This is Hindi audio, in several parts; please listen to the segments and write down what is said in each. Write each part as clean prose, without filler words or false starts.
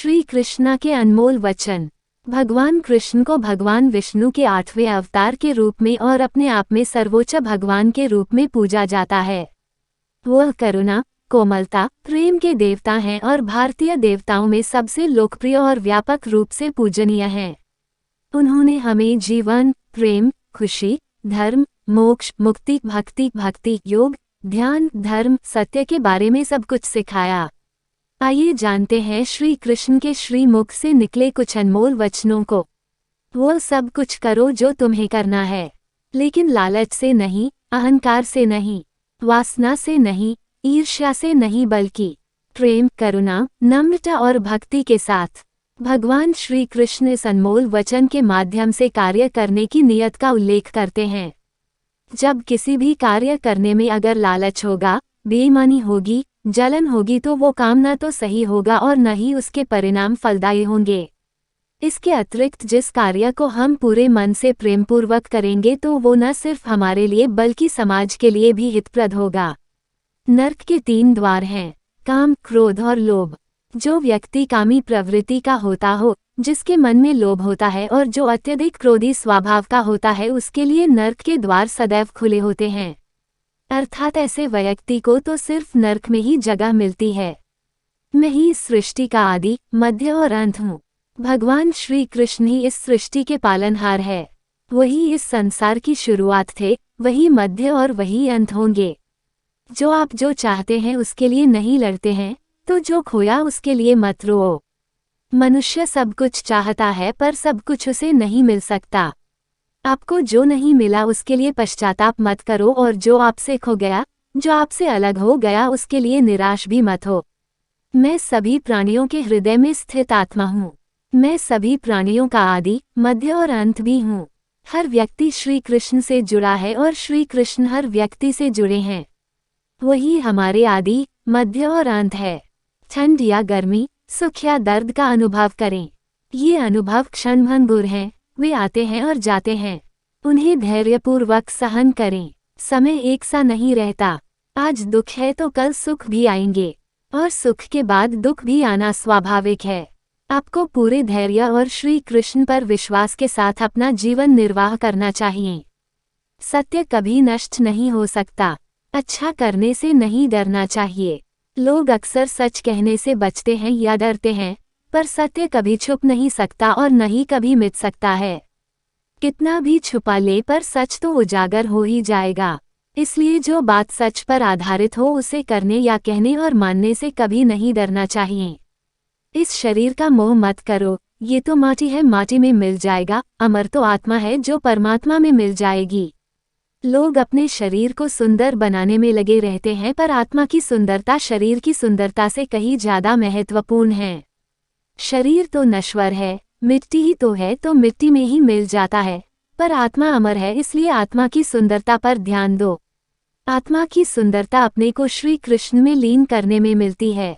श्री कृष्णा के अनमोल वचन। भगवान कृष्ण को भगवान विष्णु के 8वें अवतार के रूप में और अपने आप में सर्वोच्च भगवान के रूप में पूजा जाता है। वह करुणा, कोमलता, प्रेम के देवता हैं और भारतीय देवताओं में सबसे लोकप्रिय और व्यापक रूप से पूजनीय हैं। उन्होंने हमें जीवन, प्रेम, खुशी, धर्म, मोक्ष, मुक्ति, भक्ति, योग, ध्यान, धर्म, सत्य के बारे में सब कुछ सिखाया। आइए जानते हैं श्री कृष्ण के श्रीमुख से निकले कुछ अनमोल वचनों को। वो सब कुछ करो जो तुम्हें करना है, लेकिन लालच से नहीं, अहंकार से नहीं, वासना से नहीं, ईर्ष्या से नहीं, बल्कि प्रेम, करुणा, नम्रता और भक्ति के साथ। भगवान श्री कृष्ण इस अनमोल वचन के माध्यम से कार्य करने की नियत का उल्लेख करते हैं। जब किसी भी कार्य करने में अगर लालच होगा, बेईमानी होगी, जलन होगी तो वो काम न तो सही होगा और न ही उसके परिणाम फलदायी होंगे। इसके अतिरिक्त जिस कार्य को हम पूरे मन से प्रेमपूर्वक करेंगे तो वो न सिर्फ हमारे लिए बल्कि समाज के लिए भी हितप्रद होगा। नर्क के 3 द्वार हैं, काम, क्रोध और लोभ। जो व्यक्ति कामी प्रवृत्ति का होता हो, जिसके मन में लोभ होता है और जो अत्यधिक क्रोधी स्वभाव का होता है, उसके लिए नर्क के द्वार सदैव खुले होते हैं। अर्थात ऐसे व्यक्ति को तो सिर्फ नर्क में ही जगह मिलती है। मैं ही इस सृष्टि का आदि, मध्य और अंत हूँ। भगवान श्री कृष्ण ही इस सृष्टि के पालनहार है। वही इस संसार की शुरुआत थे, वही मध्य और वही अंत होंगे। जो आप जो चाहते हैं उसके लिए नहीं लड़ते हैं, तो जो खोया उसके लिए मत रोओ। मनुष्य सब कुछ चाहता है पर सब कुछ उसे नहीं मिल सकता। आपको जो नहीं मिला उसके लिए पश्चाताप मत करो और जो आपसे खो गया, जो आपसे अलग हो गया, उसके लिए निराश भी मत हो। मैं सभी प्राणियों के हृदय में स्थित आत्मा हूँ। मैं सभी प्राणियों का आदि, मध्य और अंत भी हूँ। हर व्यक्ति श्री कृष्ण से जुड़ा है और श्री कृष्ण हर व्यक्ति से जुड़े हैं। वही हमारे आदि, मध्य और अंत है। ठंड या गर्मी, सुख या दर्द का अनुभव करें। ये अनुभव क्षणभंगुर हैं, वे आते हैं और जाते हैं। उन्हें धैर्यपूर्वक सहन करें। समय एक सा नहीं रहता। आज दुख है तो कल सुख भी आएंगे और सुख के बाद दुख भी आना स्वाभाविक है। आपको पूरे धैर्य और श्री कृष्ण पर विश्वास के साथ अपना जीवन निर्वाह करना चाहिए। सत्य कभी नष्ट नहीं हो सकता। अच्छा करने से नहीं डरना चाहिए। लोग अक्सर सच कहने से बचते हैं या डरते हैं, पर सत्य कभी छुप नहीं सकता और न ही कभी मिट सकता है। कितना भी छुपा ले पर सच तो उजागर हो ही जाएगा। इसलिए जो बात सच पर आधारित हो उसे करने या कहने और मानने से कभी नहीं डरना चाहिए। इस शरीर का मोह मत करो, ये तो माटी है, माटी में मिल जाएगा। अमर तो आत्मा है जो परमात्मा में मिल जाएगी। लोग अपने शरीर को सुंदर बनाने में लगे रहते हैं, पर आत्मा की सुंदरता शरीर की सुंदरता से कहीं ज्यादा महत्वपूर्ण है। शरीर तो नश्वर है, मिट्टी ही तो है, तो मिट्टी में ही मिल जाता है, पर आत्मा अमर है, इसलिए आत्मा की सुंदरता पर ध्यान दो। आत्मा की सुंदरता अपने को श्री कृष्ण में लीन करने में मिलती है।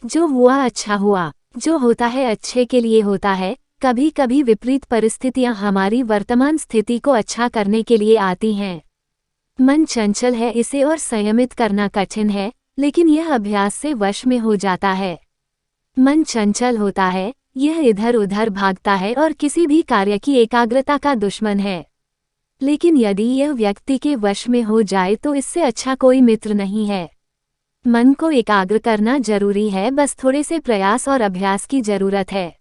जो हुआ अच्छा हुआ, जो होता है अच्छे के लिए होता है। कभी कभी विपरीत परिस्थितियां हमारी वर्तमान स्थिति को अच्छा करने के लिए आती हैं। मन चंचल है, इसे और संयमित करना कठिन है, लेकिन यह अभ्यास से वश में हो जाता है। मन चंचल होता है, यह इधर उधर भागता है और किसी भी कार्य की एकाग्रता का दुश्मन है। लेकिन यदि यह व्यक्ति के वश में हो जाए तो इससे अच्छा कोई मित्र नहीं है। मन को एकाग्र करना जरूरी है, बस थोड़े से प्रयास और अभ्यास की जरूरत है।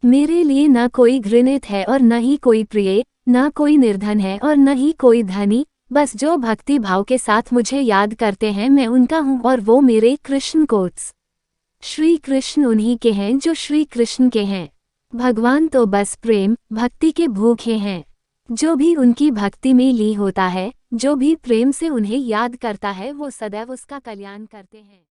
मेरे लिए न कोई घृणित है और न ही कोई प्रिय, न कोई निर्धन है और न ही कोई धनी। बस जो भक्ति भाव के साथ मुझे याद करते हैं मैं उनका हूँ और वो मेरे कृष्ण कोट्स। श्री कृष्ण उन्हीं के हैं जो श्री कृष्ण के हैं। भगवान तो बस प्रेम, भक्ति के भूखे हैं। जो भी उनकी भक्ति में लीन होता है, जो भी प्रेम से उन्हें याद करता है, वो सदैव उसका कल्याण करते हैं।